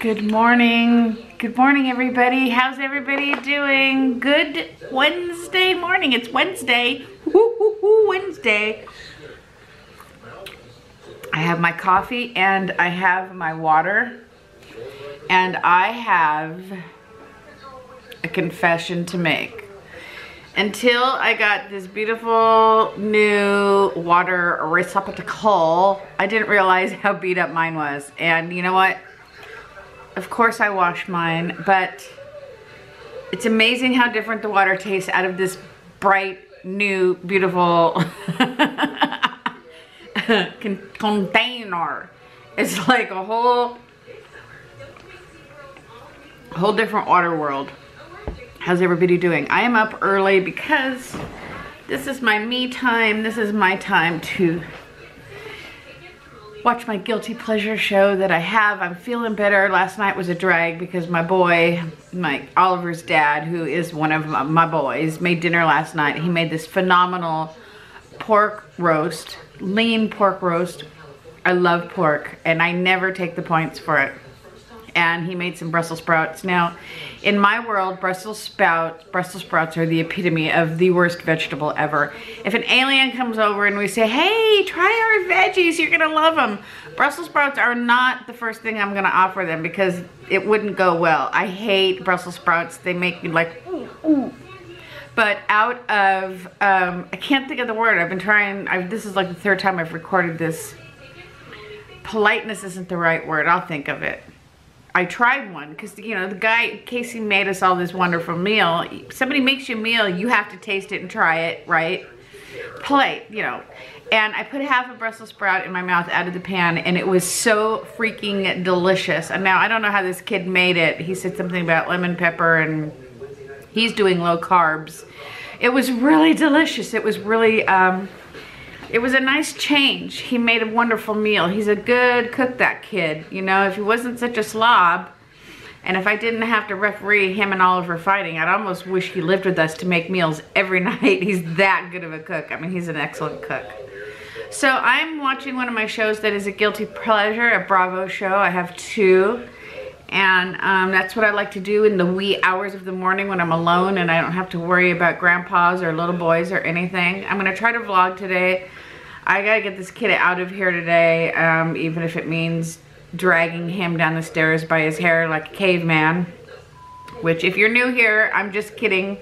Good morning. Good morning, everybody. How's everybody doing? Good Wednesday morning. It's Wednesday. Woo-hoo-hoo, Wednesday. I have my coffee and I have my water. And I have a confession to make. Until I got this beautiful new water receptacle, I didn't realize how beat up mine was. And you know what? Of course I washed mine, but it's amazing how different the water tastes out of this bright, new, beautiful container. It's like a whole different water world. How's everybody doing? I am up early because this is my me time. This is my time to watch my guilty pleasure show that I have. I'm feeling better. Last night was a drag because my boy, Oliver's dad, who is one of my boys, made dinner last night. He made this phenomenal pork roast, lean pork roast. I love pork and I never take the points for it. And he made some Brussels sprouts. Now, in my world, Brussels sprouts are the epitome of the worst vegetable ever. If an alien comes over and we say, hey, try our veggies, you're gonna love them. Brussels sprouts are not the first thing I'm gonna offer them because it wouldn't go well. I hate Brussels sprouts. They make me like, ooh, ooh. But out of, I can't think of the word. I've been trying, this is like the third time I've recorded this. Politeness isn't the right word. I'll think of it. I tried one because, you know, the guy, Casey, made us all this wonderful meal. Somebody makes you a meal, you have to taste it and try it, right? Polite, you know. And I put half a Brussels sprout in my mouth out of the pan and it was so freaking delicious. And now I don't know how this kid made it. He said something about lemon pepper and he's doing low carbs. It was really delicious. It was really, it was a nice change. He made a wonderful meal. He's a good cook, that kid. You know, if he wasn't such a slob, and if I didn't have to referee him and Oliver fighting, I'd almost wish he lived with us to make meals every night. He's that good of a cook. I mean, he's an excellent cook. So I'm watching one of my shows that is a guilty pleasure, a Bravo show. I have two. And that's what I like to do in the wee hours of the morning when I'm alone and I don't have to worry about grandpas or little boys or anything. I'm gonna try to vlog today. I gotta get this kid out of here today, even if it means dragging him down the stairs by his hair like a caveman. Which, if you're new here, I'm just kidding.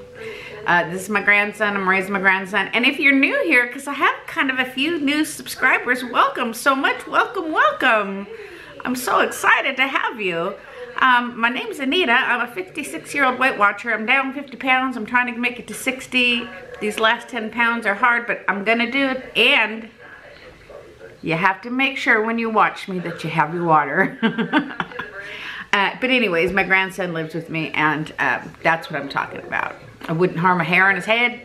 This is my grandson, I'm raising my grandson. And if you're new here, because I have kind of a few new subscribers, welcome so much, welcome, welcome. I'm so excited to have you. My name's Anita. I'm a 56-year-old Weight Watcher. I'm down 50 pounds. I'm trying to make it to 60. These last 10 pounds are hard, but I'm gonna do it. And you have to make sure when you watch me that you have your water. But anyways, my grandson lives with me, and that's what I'm talking about. I wouldn't harm a hair on his head.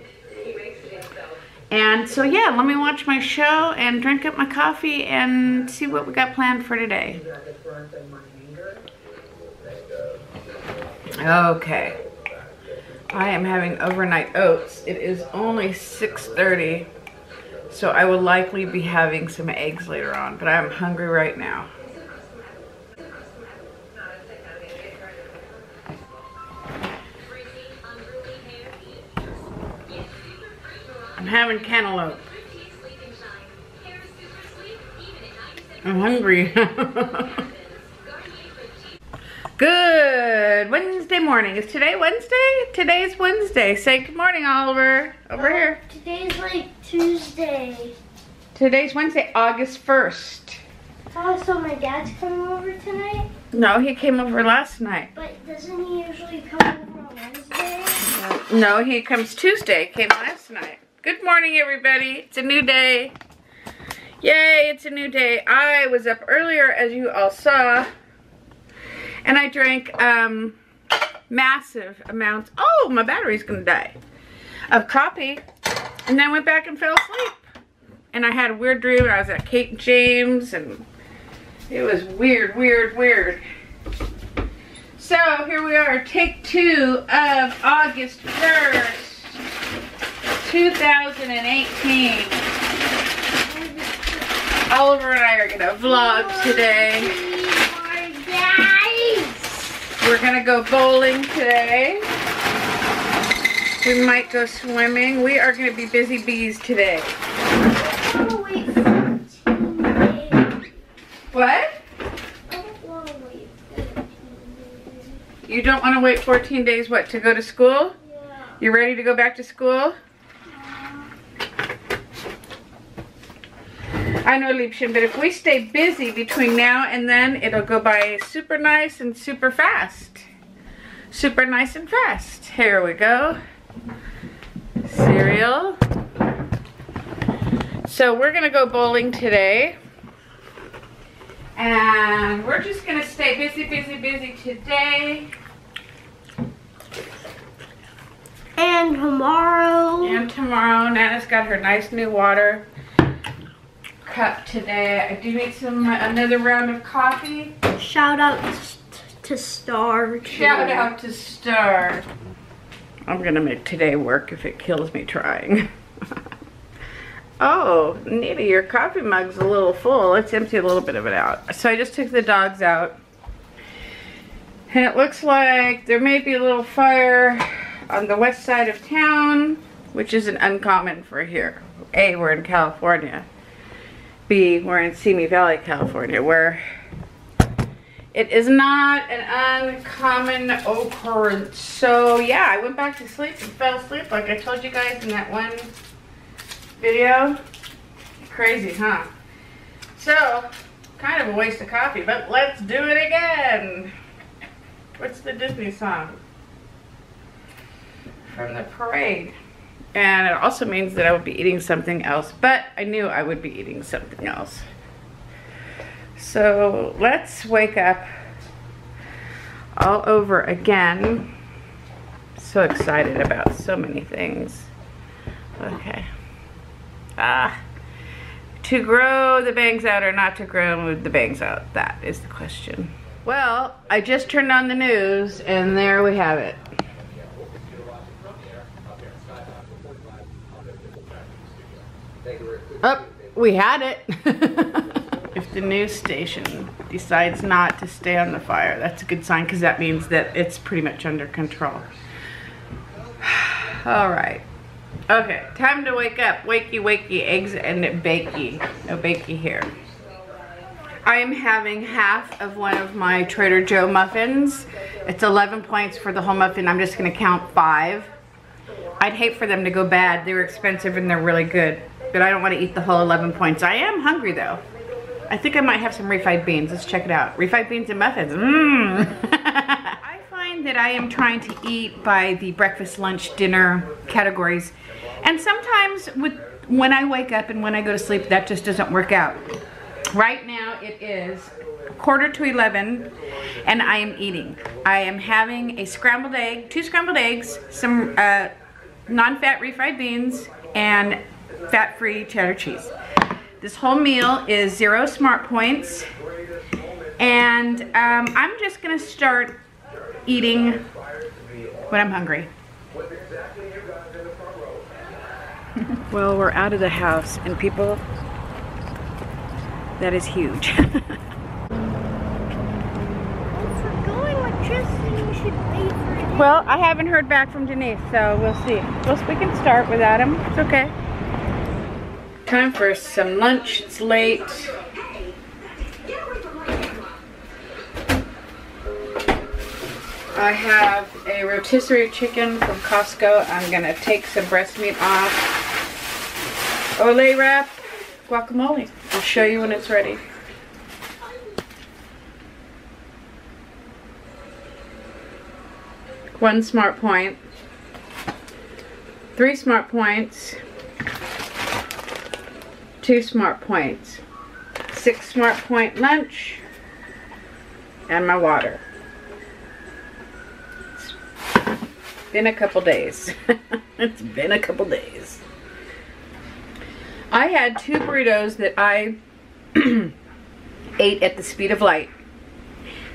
And so yeah, let me watch my show and drink up my coffee and see what we got planned for today. Okay, I am having overnight oats. It is only 6:30, so I will likely be having some eggs later on, but I'm hungry right now. I'm having cantaloupe. I'm hungry. Good Wednesday morning. Is today Wednesday? Today's Wednesday. Say good morning, Oliver. Over here. Today's like Tuesday. Today's Wednesday, August 1st. Oh, so my dad's coming over tonight? No, he came over last night. But doesn't he usually come over on Wednesday? No, he comes Tuesday. Came last night. Good morning, everybody. It's a new day. Yay, it's a new day. I was up earlier, as you all saw. And I drank massive amounts, oh, my battery's gonna die, of coffee. And then went back and fell asleep. And I had a weird dream. I was at Kate and James and it was weird, weird, weird. So here we are, take 2 of August 1st, 2018. Oliver and I are gonna vlog today. Daddy! We're gonna go bowling today. We might go swimming. We are gonna be busy bees today. I don't wait 14 days. What? I don't want to wait 14 days. You don't want to wait 14 days, what, to go to school? Yeah. You ready to go back to school? I know, Liebchen, but if we stay busy between now and then, it'll go by super nice and super fast. Super nice and fast. Here we go. Cereal. So we're gonna go bowling today. And we're just gonna stay busy, busy, busy today. And tomorrow. And tomorrow, Nana's got her nice new water cup today. I do need another round of coffee. Shout out to Star. Shout out to Star. I'm gonna make today work if it kills me trying. Oh, Nita, your coffee mug's a little full. Let's empty a little bit of it out. So I just took the dogs out. And it looks like there may be a little fire on the west side of town, which isn't uncommon for here. A, we're in California. B, we're in Simi Valley, California, where it is not an uncommon occurrence. So yeah, I went back to sleep and fell asleep like I told you guys in that one video. Crazy, huh? So, kind of a waste of coffee, but let's do it again. What's the Disney song? From the parade. And it also means that I would be eating something else, but I knew I would be eating something else. So let's wake up all over again. So excited about so many things. Okay. To grow the bangs out or not to grow the bangs out? That is the question. Well, I just turned on the news and there we have it. Oh, we had it. If the news station decides not to stay on the fire, that's a good sign because that means that it's pretty much under control. All right. Okay, time to wake up. Wakey, wakey, eggs and bakey. No bakey here. I am having half of one of my Trader Joe muffins. It's 11 points for the whole muffin. I'm just gonna count 5. I'd hate for them to go bad. They're expensive and they're really good, but I don't want to eat the whole 11 points. I am hungry though. I think I might have some refried beans. Let's check it out. Refried beans and muffins. I find that I am trying to eat by the breakfast, lunch, dinner categories. And sometimes when I wake up and when I go to sleep, that just doesn't work out. Right now it is 11:45 and I am eating. I am having a scrambled egg, 2 scrambled eggs, some non-fat refried beans, and fat-free cheddar cheese. This whole meal is 0 smart points, and I'm just gonna start eating when I'm hungry. Well, we're out of the house, and people, that is huge. If we're going with Tristan, you should wait for it. Well, I haven't heard back from Denise, so we'll see. Well, we can start without him. It's okay. Time for some lunch. It's late. I have a rotisserie chicken from Costco. I'm gonna take some breast meat off. Ole wrap, guacamole. I'll show you when it's ready. One smart point. 3 smart points. 2 smart points. 6 smart point lunch. And my water. It's been a couple days. It's been a couple days. I had 2 burritos that I ate at the speed of light.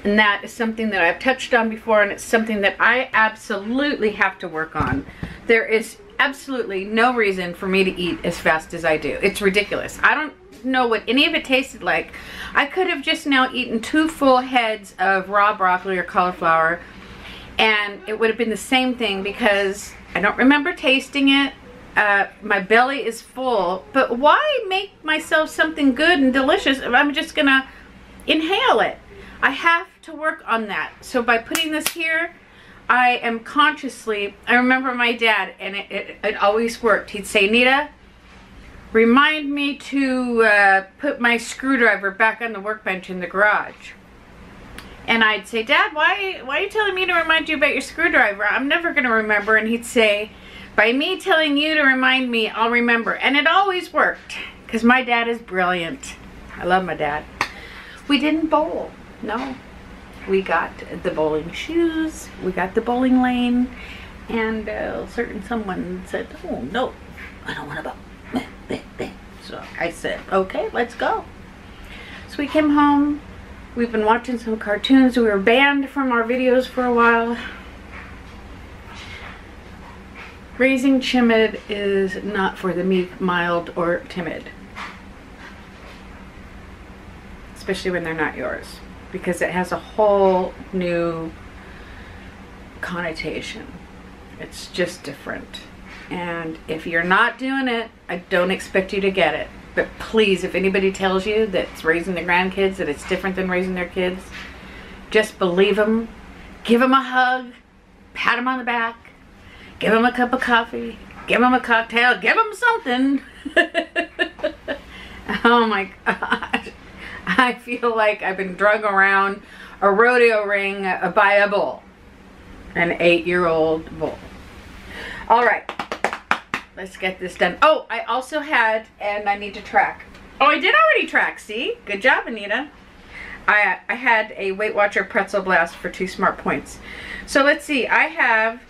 And that is something that I've touched on before, and it's something that I absolutely have to work on. There is absolutely no reason for me to eat as fast as I do. It's ridiculous. I don't know what any of it tasted like. I could have just now eaten 2 full heads of raw broccoli or cauliflower, and it would have been the same thing because I don't remember tasting it. My belly is full, but why make myself something good and delicious if I'm just gonna inhale it? I have to work on that. So by putting this here, I am consciously, I remember my dad, and it always worked. He'd say, Nita, remind me to put my screwdriver back on the workbench in the garage. And I'd say, Dad, why are you telling me to remind you about your screwdriver? I'm never gonna remember. And he'd say, by me telling you to remind me, I'll remember. And it always worked, because my dad is brilliant. I love my dad. We didn't bowl, no. We got the bowling shoes, we got the bowling lane, and certain someone said, oh no, I don't want to bowl. So I said, okay, let's go. So we came home, we've been watching some cartoons, we were banned from our videos for a while. Raising Chimid is not for the meek, mild, or timid. Especially when they're not yours. Because it has a whole new connotation. It's just different. And if you're not doing it, I don't expect you to get it. But please, if anybody tells you that it's raising their grandkids, that it's different than raising their kids, just believe them. Give them a hug. Pat them on the back. Give them a cup of coffee. Give them a cocktail. Give them something. Oh my God. I feel like I've been drug around a rodeo ring by a bull. An 8-year-old bull. All right. Let's get this done. Oh, I also had, and I need to track. Oh, I did already track. See? Good job, Anita. I had a Weight Watcher pretzel blast for 2 smart points. So let's see. I have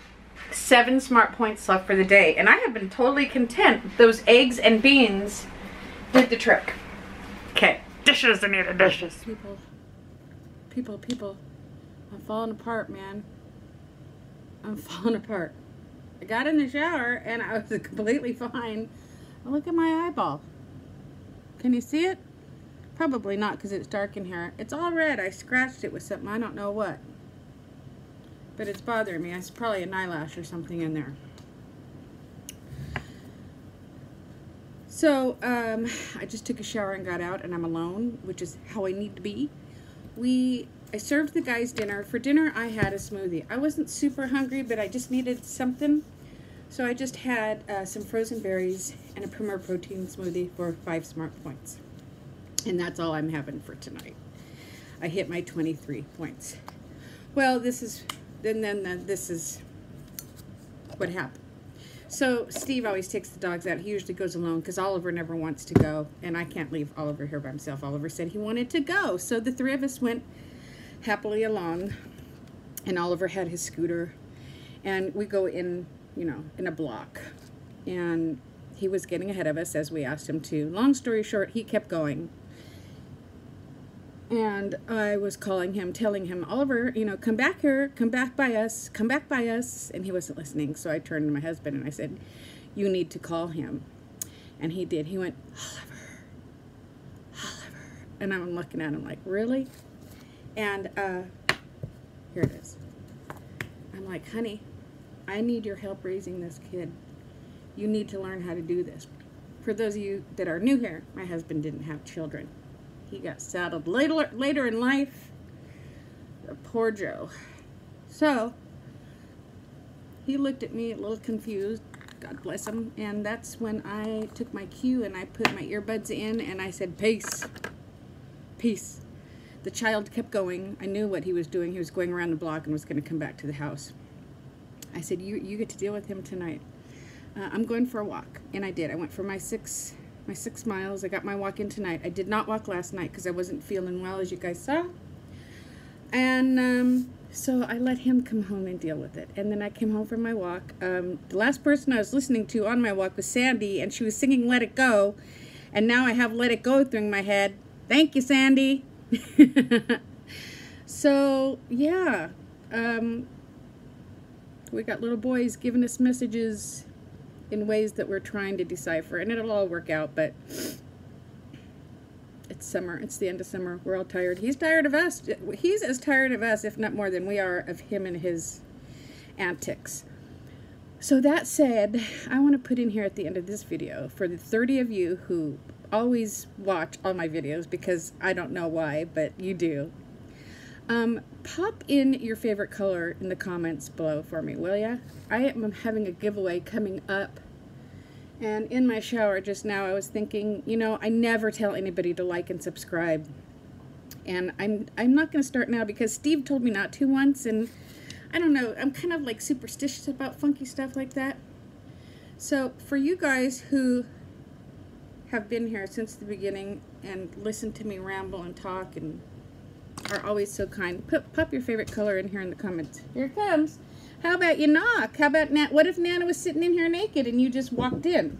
7 smart points left for the day, and I have been totally content. Those eggs and beans did the trick. Okay, dishes, Anita, dishes. People, I'm falling apart, man. I'm falling apart. I got in the shower and I was completely fine. Look at my eyeball. Can you see it? Probably not because it's dark in here. It's all red. I scratched it with something. I don't know what. But it's bothering me. It's probably an eyelash or something in there. So, I just took a shower and got out, and I'm alone, which is how I need to be. I served the guys dinner. For dinner, I had a smoothie. I wasn't super hungry, but I just needed something. So I just had some frozen berries and a Premier Protein smoothie for 5 smart points. And that's all I'm having for tonight. I hit my 23 points. Well, this is what happened. So Steve always takes the dogs out. He usually goes alone because Oliver never wants to go. And I can't leave Oliver here by himself. Oliver said he wanted to go. So the 3 of us went happily along. And Oliver had his scooter. And we go in, you know, in a block. And he was getting ahead of us as we asked him to. Long story short, he kept going. And I was calling him, telling him, Oliver, you know, come back here, come back by us, come back by us. And he wasn't listening. So I turned to my husband and I said, you need to call him. And he did. He went, Oliver, Oliver. And I'm looking at him like, really? And here it is. I'm like, honey, I need your help raising this kid. You need to learn how to do this. For those of you that are new here, my husband didn't have children. He got saddled later in life. Poor Joe. So, he looked at me a little confused. God bless him. And that's when I took my cue and I put my earbuds in and I said, peace. Peace. The child kept going. I knew what he was doing. He was going around the block and was going to come back to the house. I said, you get to deal with him tonight. I'm going for a walk. And I did. I went for my 6 miles. I got my walk in tonight. I did not walk last night because I wasn't feeling well, as you guys saw. And so I let him come home and deal with it. And then I came home from my walk. The last person I was listening to on my walk was Sandy, and she was singing Let It Go. And now I have Let It Go through my head. Thank you, Sandy. So, yeah. We got little boys giving us messages in ways that we're trying to decipher, and it'll all work out, but summer. It's the end of summer. We're all tired. He's tired of us. He's as tired of us, if not more, than we are of him and his antics. So that said, I want to put in here at the end of this video, for the 30 of you who always watch all my videos, because I don't know why, but you do. Pop in your favorite color in the comments below for me, will ya? I am having a giveaway coming up. And in my shower just now, I was thinking, you know, I never tell anybody to like and subscribe. And I'm not going to start now because Steve told me not to once, and I don't know, I'm kind of like superstitious about funky stuff like that. So for you guys who have been here since the beginning and listened to me ramble and talk and are always so kind, pop your favorite color in here in the comments. Here it comes. How about you knock? How about what if Nana was sitting in here naked and you just walked in?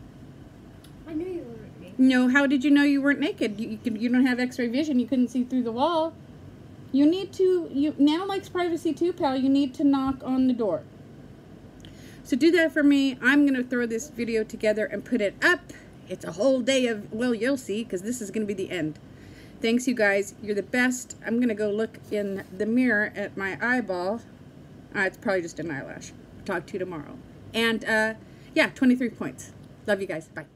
I knew you weren't naked. No, how did you know you weren't naked? You don't have x-ray vision. You couldn't see through the wall. You need to, Nana likes privacy too, pal. You need to knock on the door. So do that for me. I'm going to throw this video together and put it up. It's a whole day of, well, you'll see, because this is going to be the end. Thanks, you guys. You're the best. I'm going to go look in the mirror at my eyeball. It's probably just an eyelash. Talk to you tomorrow. And, yeah, 23 points. Love you guys. Bye.